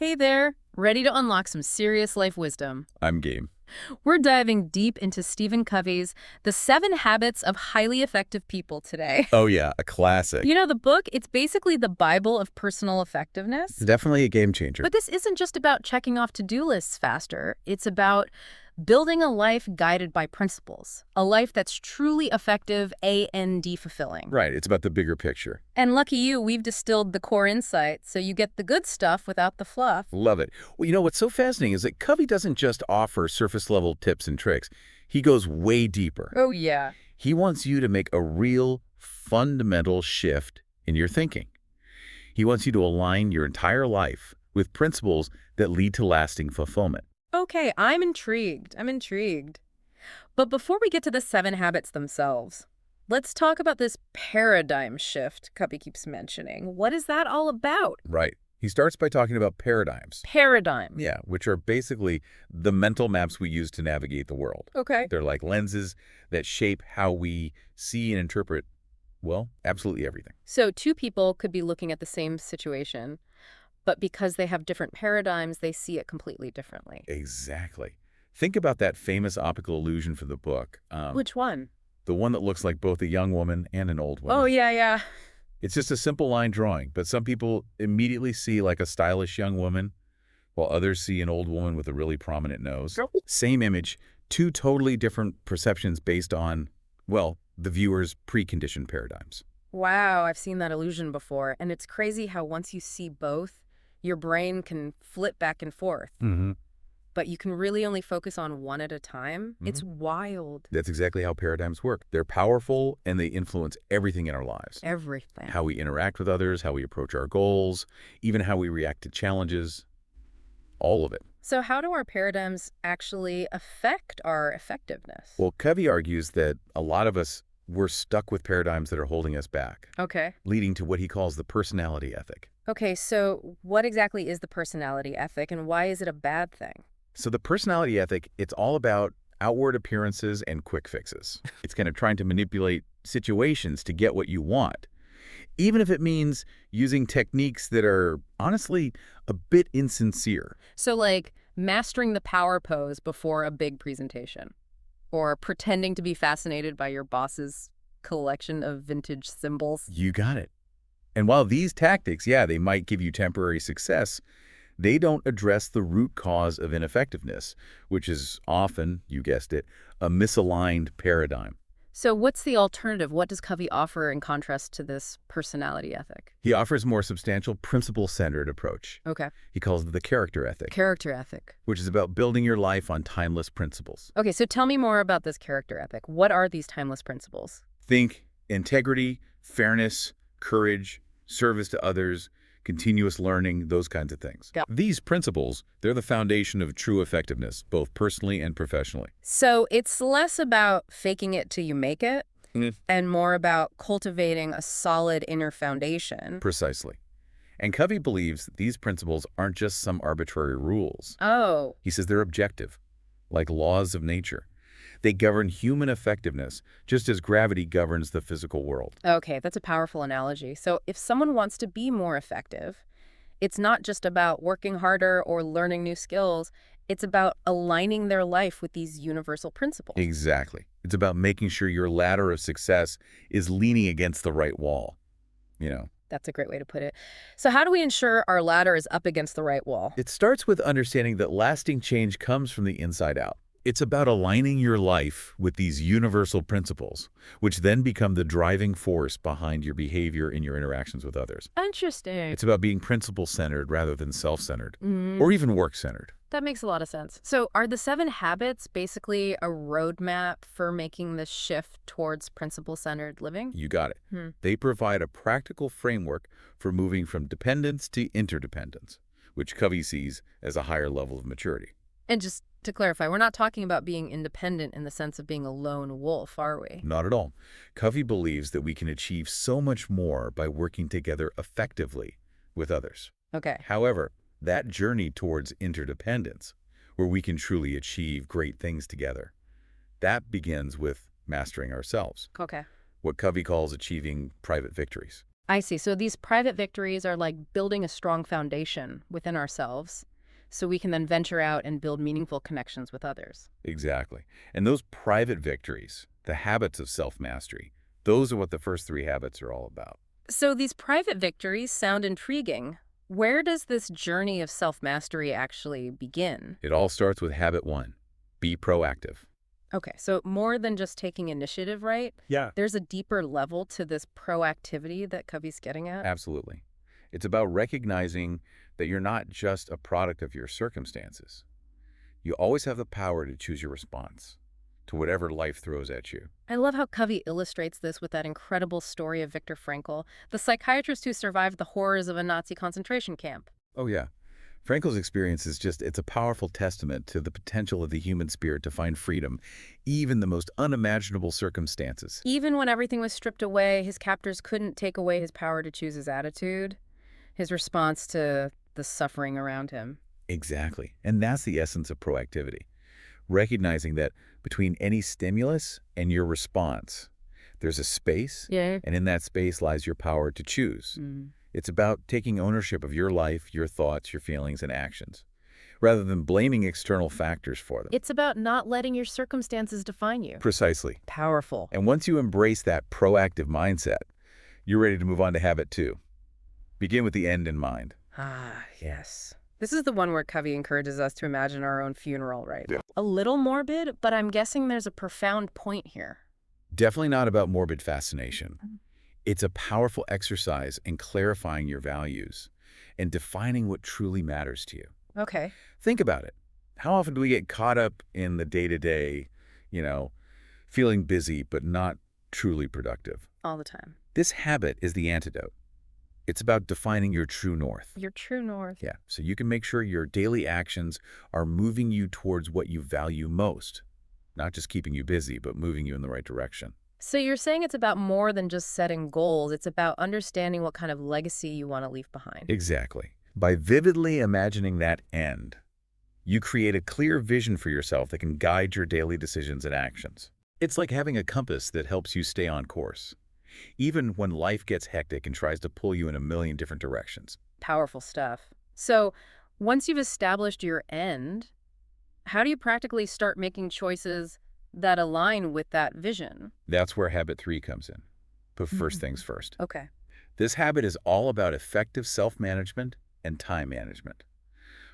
Hey there, ready to unlock some serious life wisdom. I'm game. We're diving deep into Stephen Covey's The 7 Habits of Highly Effective People today. Oh yeah, a classic. The book, it's basically the Bible of personal effectiveness. Definitely a game changer. But this isn't just about checking off to-do lists faster. It's about building a life guided by principles, a life that's truly effective and fulfilling. Right, it's about the bigger picture. And lucky you, we've distilled the core insights so you get the good stuff without the fluff. Love it. Well, what's so fascinating is that Covey doesn't just offer surface-level tips and tricks. He goes way deeper. Oh, yeah. He wants you to make a real, fundamental shift in your thinking. He wants you to align your entire life with principles that lead to lasting fulfillment. Okay, I'm intrigued. But before we get to the 7 habits themselves, let's talk about this paradigm shift Cubby keeps mentioning. What is that all about? Right. He starts by talking about paradigms. Paradigm. Yeah, which are basically the mental maps we use to navigate the world. Okay. They're like lenses that shape how we see and interpret, well, absolutely everything. So 2 people could be looking at the same situation, but because they have different paradigms, they see it completely differently. Exactly. Think about that famous optical illusion for the book. Which one? The one that looks like both a young woman and an old woman. Oh, yeah. It's just a simple line drawing, but some people immediately see like a stylish young woman, while others see an old woman with a really prominent nose. Yep. Same image, 2 totally different perceptions based on, well, the viewer's preconditioned paradigms. Wow, I've seen that illusion before, and it's crazy how once you see both, your brain can flip back and forth. Mm-hmm. But you can really only focus on one at a time. It's wild. That's exactly how paradigms work. They're powerful, and they influence everything in our lives. Everything. How we interact with others, how we approach our goals, even how we react to challenges, all of it. So how do our paradigms actually affect our effectiveness? Well, Covey argues that a lot of us, we're stuck with paradigms that are holding us back, Okay. leading to what he calls the personality ethic. Okay, so what exactly is the personality ethic and why is it a bad thing? So the personality ethic, it's all about outward appearances and quick fixes. It's kind of trying to manipulate situations to get what you want, even if it means using techniques that are honestly a bit insincere. So like mastering the power pose before a big presentation or pretending to be fascinated by your boss's collection of vintage symbols. You got it. And while these tactics, yeah, they might give you temporary success, they don't address the root cause of ineffectiveness, which is often, you guessed it, a misaligned paradigm. So what's the alternative? What does Covey offer in contrast to this personality ethic? He offers a more substantial principle-centered approach. Okay. He calls it the character ethic, Character ethic. which is about building your life on timeless principles. Okay, so tell me more about this character ethic. What are these timeless principles? Think integrity, fairness, courage, service to others, continuous learning, those kinds of things. Yep. These principles, they're the foundation of true effectiveness, both personally and professionally. So it's less about faking it till you make it Mm. and more about cultivating a solid inner foundation. Precisely. And Covey believes that these principles aren't just some arbitrary rules. Oh, He says they're objective, like laws of nature. They govern human effectiveness, just as gravity governs the physical world. okay, that's a powerful analogy. So if someone wants to be more effective, it's not just about working harder or learning new skills. It's about aligning their life with these universal principles. Exactly. It's about making sure your ladder of success is leaning against the right wall. That's a great way to put it. So how do we ensure our ladder is up against the right wall? It starts with understanding that lasting change comes from the inside out. It's about aligning your life with these universal principles, which then become the driving force behind your behavior and your interactions with others. Interesting. It's about being principle-centered rather than self-centered, or even work-centered. That makes a lot of sense. So are the 7 habits basically a roadmap for making this shift towards principle-centered living? You got it. They provide a practical framework for moving from dependence to interdependence, which Covey sees as a higher level of maturity. And just to clarify, we're not talking about being independent in the sense of being a lone wolf, are we? Not at all. Covey believes that we can achieve so much more by working together effectively with others. Okay. However, that journey towards interdependence, where we can truly achieve great things together, that begins with mastering ourselves, Okay. what Covey calls achieving private victories. I see. So these private victories are like building a strong foundation within ourselves so we can then venture out and build meaningful connections with others. Exactly. And those private victories, the habits of self-mastery, those are what the first three habits are all about. So these private victories sound intriguing. Where does this journey of self-mastery actually begin? It all starts with habit one, be proactive. Okay, so more than just taking initiative, right? Yeah. There's a deeper level to this proactivity that Covey's getting at. Absolutely. It's about recognizing that you're not just a product of your circumstances. You always have the power to choose your response to whatever life throws at you. I love how Covey illustrates this with that incredible story of Viktor Frankl, the psychiatrist who survived the horrors of a Nazi concentration camp. Oh, yeah. Frankel's experience is it's a powerful testament to the potential of the human spirit to find freedom, even the most unimaginable circumstances. Even when everything was stripped away, his captors couldn't take away his power to choose his attitude, his response to the suffering around him. Exactly. And that's the essence of proactivity. Recognizing that between any stimulus and your response, there's a space, Yeah. and in that space lies your power to choose. Mm. It's about taking ownership of your life, your thoughts, your feelings, and actions, rather than blaming external factors for them. It's about not letting your circumstances define you. Precisely. Powerful. And once you embrace that proactive mindset, you're ready to move on to habit two. Begin with the end in mind. Ah, yes. This is the one where Covey encourages us to imagine our own funeral, right? Yeah. A little morbid, but I'm guessing there's a profound point here. Definitely not about morbid fascination. It's a powerful exercise in clarifying your values and defining what truly matters to you. Okay. Think about it. How often do we get caught up in the day-to-day, you know, feeling busy but not truly productive? All the time. This habit is the antidote. It's about defining your true north. Your true north. Yeah, so you can make sure your daily actions are moving you towards what you value most, not just keeping you busy, but moving you in the right direction. So you're saying it's about more than just setting goals. It's about understanding what kind of legacy you want to leave behind. Exactly. By vividly imagining that end, you create a clear vision for yourself that can guide your daily decisions and actions. It's like having a compass that helps you stay on course, even when life gets hectic and tries to pull you in a million different directions. Powerful stuff. So once you've established your end, how do you practically start making choices that align with that vision? That's where habit three comes in. Put first things first. Okay. This habit is all about effective self-management and time management,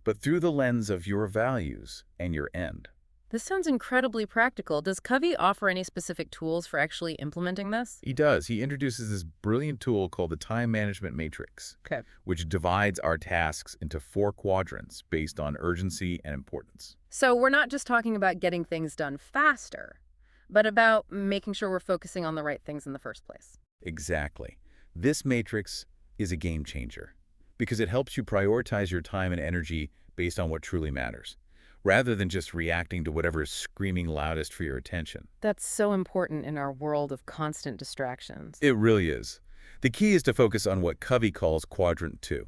but through the lens of your values and your end. This sounds incredibly practical. Does Covey offer any specific tools for actually implementing this? He does. He introduces this brilliant tool called the time management matrix, Okay. which divides our tasks into 4 quadrants based on urgency and importance. So we're not just talking about getting things done faster, but about making sure we're focusing on the right things in the first place. Exactly. This matrix is a game changer because it helps you prioritize your time and energy based on what truly matters, rather than just reacting to whatever is screaming loudest for your attention. That's so important in our world of constant distractions. It really is. The key is to focus on what Covey calls quadrant 2,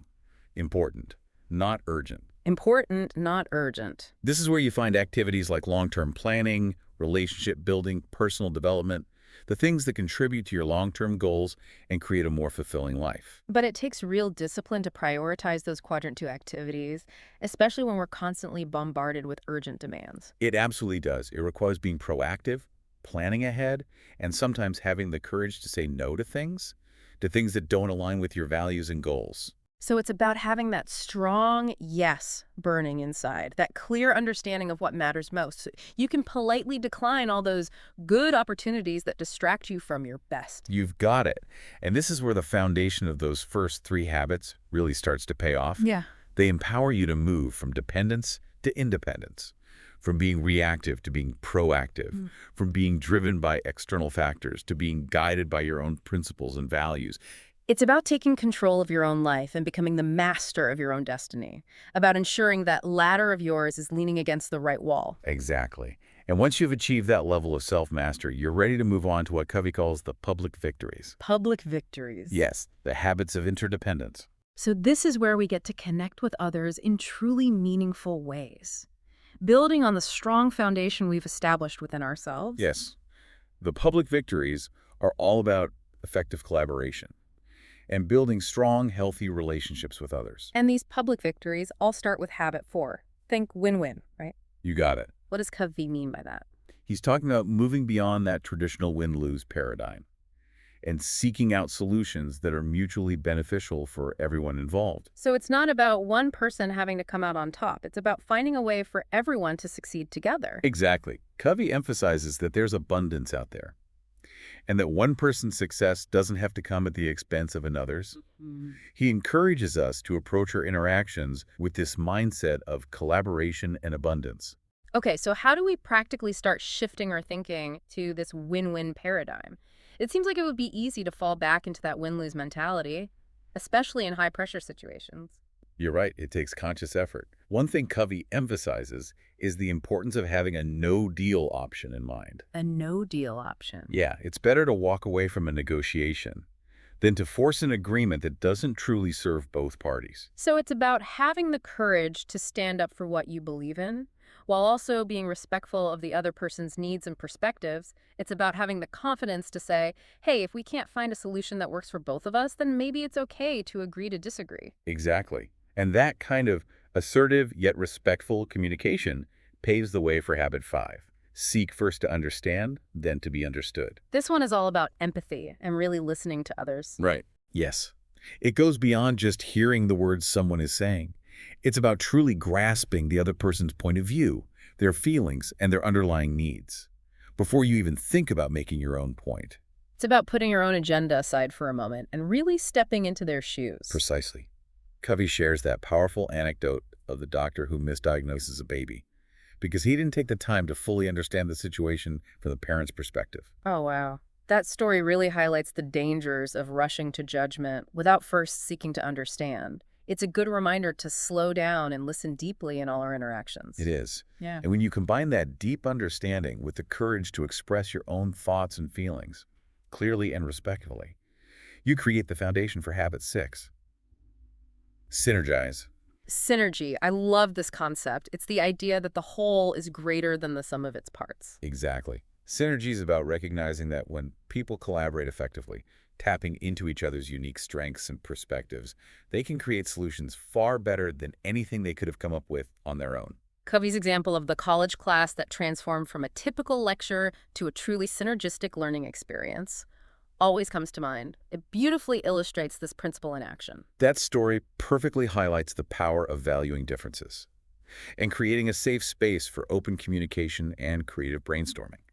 important, not urgent. Important, not urgent. This is where you find activities like long-term planning, relationship building, personal development, the things that contribute to your long-term goals and create a more fulfilling life. But it takes real discipline to prioritize those quadrant 2 activities, especially when we're constantly bombarded with urgent demands. It absolutely does. It requires being proactive, planning ahead, and sometimes having the courage to say no to things that don't align with your values and goals. So it's about having that strong yes burning inside, that clear understanding of what matters most. So you can politely decline all those good opportunities that distract you from your best. You've got it. And this is where the foundation of those first 3 habits really starts to pay off. Yeah. They empower you to move from dependence to independence, from being reactive to being proactive, from being driven by external factors to being guided by your own principles and values. It's about taking control of your own life and becoming the master of your own destiny, about ensuring that ladder of yours is leaning against the right wall. Exactly. And once you've achieved that level of self-mastery, you're ready to move on to what Covey calls the public victories. Public victories. Yes, the habits of interdependence. So this is where we get to connect with others in truly meaningful ways, building on the strong foundation we've established within ourselves. Yes, the public victories are all about effective collaboration. and building strong, healthy relationships with others. And these public victories all start with habit 4. Think win-win, right? You got it. What does Covey mean by that? He's talking about moving beyond that traditional win-lose paradigm and seeking out solutions that are mutually beneficial for everyone involved. So it's not about one person having to come out on top. It's about finding a way for everyone to succeed together. Exactly. Covey emphasizes that there's abundance out there and that one person's success doesn't have to come at the expense of another's. Mhm. He encourages us to approach our interactions with this mindset of collaboration and abundance. Okay, so how do we practically start shifting our thinking to this win-win paradigm? It seems like it would be easy to fall back into that win-lose mentality, especially in high-pressure situations. You're right, it takes conscious effort. One thing Covey emphasizes is the importance of having a no-deal option in mind. A no-deal option. Yeah, it's better to walk away from a negotiation than to force an agreement that doesn't truly serve both parties. So it's about having the courage to stand up for what you believe in, while also being respectful of the other person's needs and perspectives. It's about having the confidence to say, hey, if we can't find a solution that works for both of us, then maybe it's okay to agree to disagree. Exactly. And that kind of assertive yet respectful communication paves the way for habit 5. Seek first to understand, then to be understood. This one is all about empathy and really listening to others. Right. Yes. It goes beyond just hearing the words someone is saying. It's about truly grasping the other person's point of view, their feelings, and their underlying needs, before you even think about making your own point. It's about putting your own agenda aside for a moment and really stepping into their shoes. Precisely. Covey shares that powerful anecdote of the doctor who misdiagnoses a baby because he didn't take the time to fully understand the situation from the parent's perspective. Oh, wow. That story really highlights the dangers of rushing to judgment without first seeking to understand. It's a good reminder to slow down and listen deeply in all our interactions. It is. Yeah. And when you combine that deep understanding with the courage to express your own thoughts and feelings clearly and respectfully, you create the foundation for habit 6. Synergize. Synergy. I love this concept. It's the idea that the whole is greater than the sum of its parts. Exactly. Synergy is about recognizing that when people collaborate effectively, tapping into each other's unique strengths and perspectives, they can create solutions far better than anything they could have come up with on their own. Covey's example of the college class that transformed from a typical lecture to a truly synergistic learning experience always comes to mind. It beautifully illustrates this principle in action. That story perfectly highlights the power of valuing differences and creating a safe space for open communication and creative brainstorming.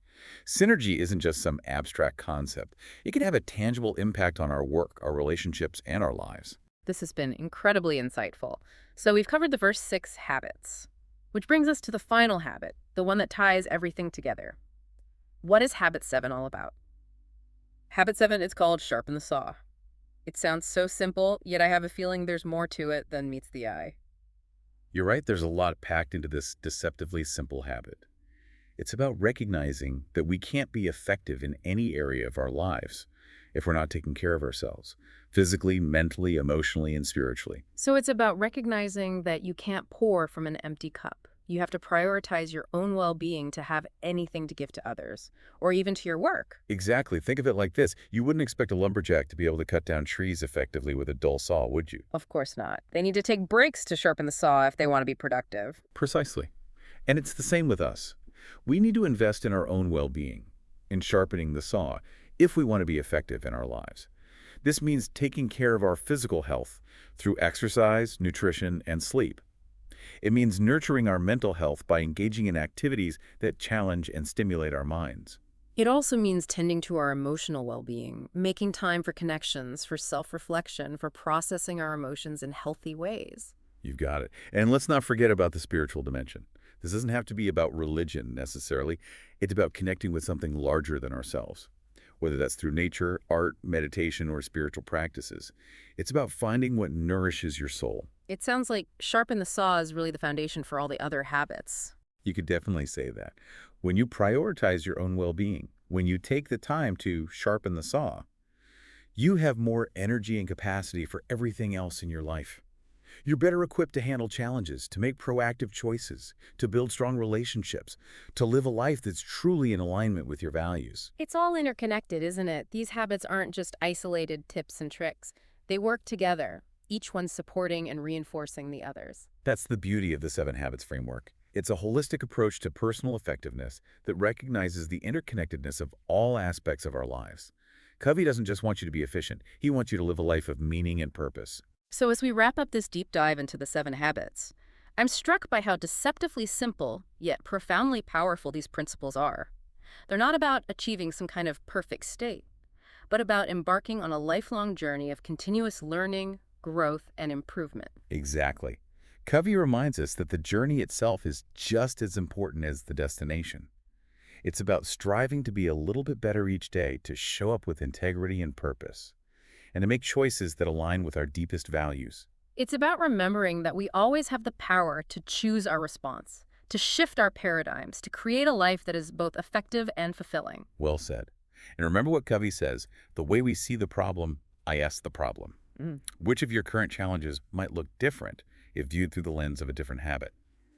Synergy isn't just some abstract concept. It can have a tangible impact on our work, our relationships, and our lives. This has been incredibly insightful. So we've covered the first 6 habits, which brings us to the final habit, the one that ties everything together. What is habit 7 all about? Habit 7 is called sharpen the saw. It sounds so simple, yet I have a feeling there's more to it than meets the eye. You're right, there's a lot packed into this deceptively simple habit. It's about recognizing that we can't be effective in any area of our lives if we're not taking care of ourselves, physically, mentally, emotionally, and spiritually. So it's about recognizing that you can't pour from an empty cup. You have to prioritize your own well-being to have anything to give to others, or even to your work. Exactly. Think of it like this. You wouldn't expect a lumberjack to be able to cut down trees effectively with a dull saw, would you? Of course not. They need to take breaks to sharpen the saw if they want to be productive. Precisely. And it's the same with us. We need to invest in our own well-being, in sharpening the saw, if we want to be effective in our lives. This means taking care of our physical health through exercise, nutrition, and sleep. It means nurturing our mental health by engaging in activities that challenge and stimulate our minds. It also means tending to our emotional well-being, making time for connections, for self-reflection, for processing our emotions in healthy ways. You've got it. And let's not forget about the spiritual dimension. This doesn't have to be about religion necessarily. It's about connecting with something larger than ourselves, whether that's through nature, art, meditation, or spiritual practices. It's about finding what nourishes your soul. It sounds like sharpen the saw is really the foundation for all the other habits. You could definitely say that. When you prioritize your own well-being, when you take the time to sharpen the saw, you have more energy and capacity for everything else in your life. You're better equipped to handle challenges, to make proactive choices, to build strong relationships, to live a life that's truly in alignment with your values. It's all interconnected, isn't it? These habits aren't just isolated tips and tricks. They work together, each one supporting and reinforcing the others. That's the beauty of the Seven Habits framework. It's a holistic approach to personal effectiveness that recognizes the interconnectedness of all aspects of our lives. Covey doesn't just want you to be efficient. He wants you to live a life of meaning and purpose. So as we wrap up this deep dive into the seven habits, I'm struck by how deceptively simple, yet profoundly powerful these principles are. They're not about achieving some kind of perfect state, but about embarking on a lifelong journey of continuous learning, growth, and improvement. Exactly. Covey reminds us that the journey itself is just as important as the destination. It's about striving to be a little bit better each day, to show up with integrity and purpose, and to make choices that align with our deepest values. It's about remembering that we always have the power to choose our response, to shift our paradigms, to create a life that is both effective and fulfilling. Well said. And remember what Covey says, the way we see the problem, I ask the problem. Mm. Which of your current challenges might look different if viewed through the lens of a different habit?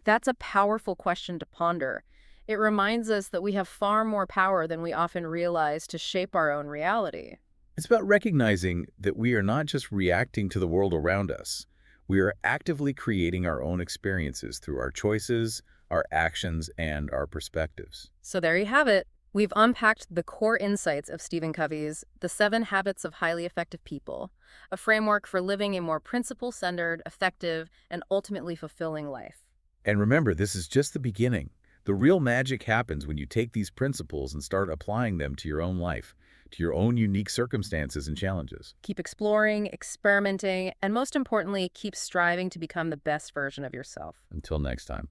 That's a powerful question to ponder. It reminds us that we have far more power than we often realize to shape our own reality. It's about recognizing that we are not just reacting to the world around us. We are actively creating our own experiences through our choices, our actions, and our perspectives. So there you have it. We've unpacked the core insights of Stephen Covey's The 7 Habits of Highly Effective People, a framework for living a more principle-centered, effective, and ultimately fulfilling life. And remember, this is just the beginning. The real magic happens when you take these principles and start applying them to your own life, to your own unique circumstances and challenges. Keep exploring, experimenting, and most importantly, keep striving to become the best version of yourself. Until next time.